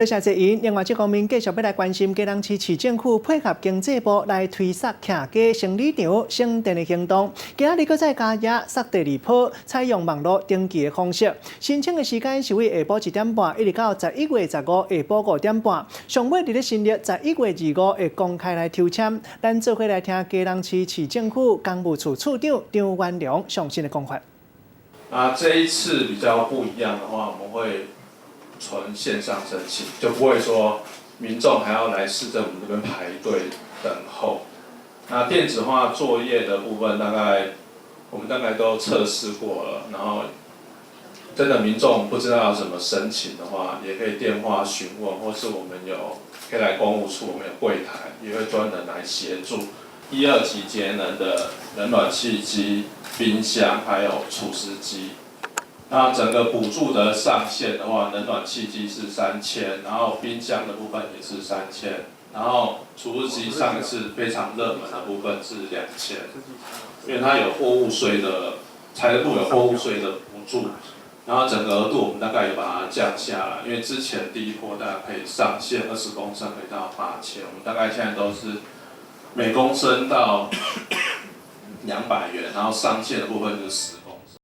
多谢谢因，另外这方面继续要来关心，基隆市政府配合经济部来推设客家生理场省电的行动。今仔日搁再加夜设第二波，采用网络登记的方式。申请的时间是为下晡1点半，一直到11月15下晡5点半。上尾伫新历11月25会公开来抽签。咱做伙来听基隆市政府公务处处长张元良详细的讲法。这一次比较不一样的话，我们会纯线上申请，就不会说民众还要来市政府这边排队等候。那电子化作业的部分，我们大概都测试过了，然后真的民众不知道要怎么申请的话，也可以电话询问，或是我们可以来公务处，我们有柜台，也会专人来协助。1、2级节能的冷暖气机、冰箱还有除湿机。那整个补助的上限的话，冷暖气机是3000，然后冰箱的部分也是3000，然后除湿机上一次非常热门的部分是2000，因为它有货物税的财政部有货物税的补助，然后整个额度我们大概有把它降下来，因为之前第一波大概可以上限20公升可以到8000，我们大概现在都是每公升到200元，然后上限的部分就是10公升。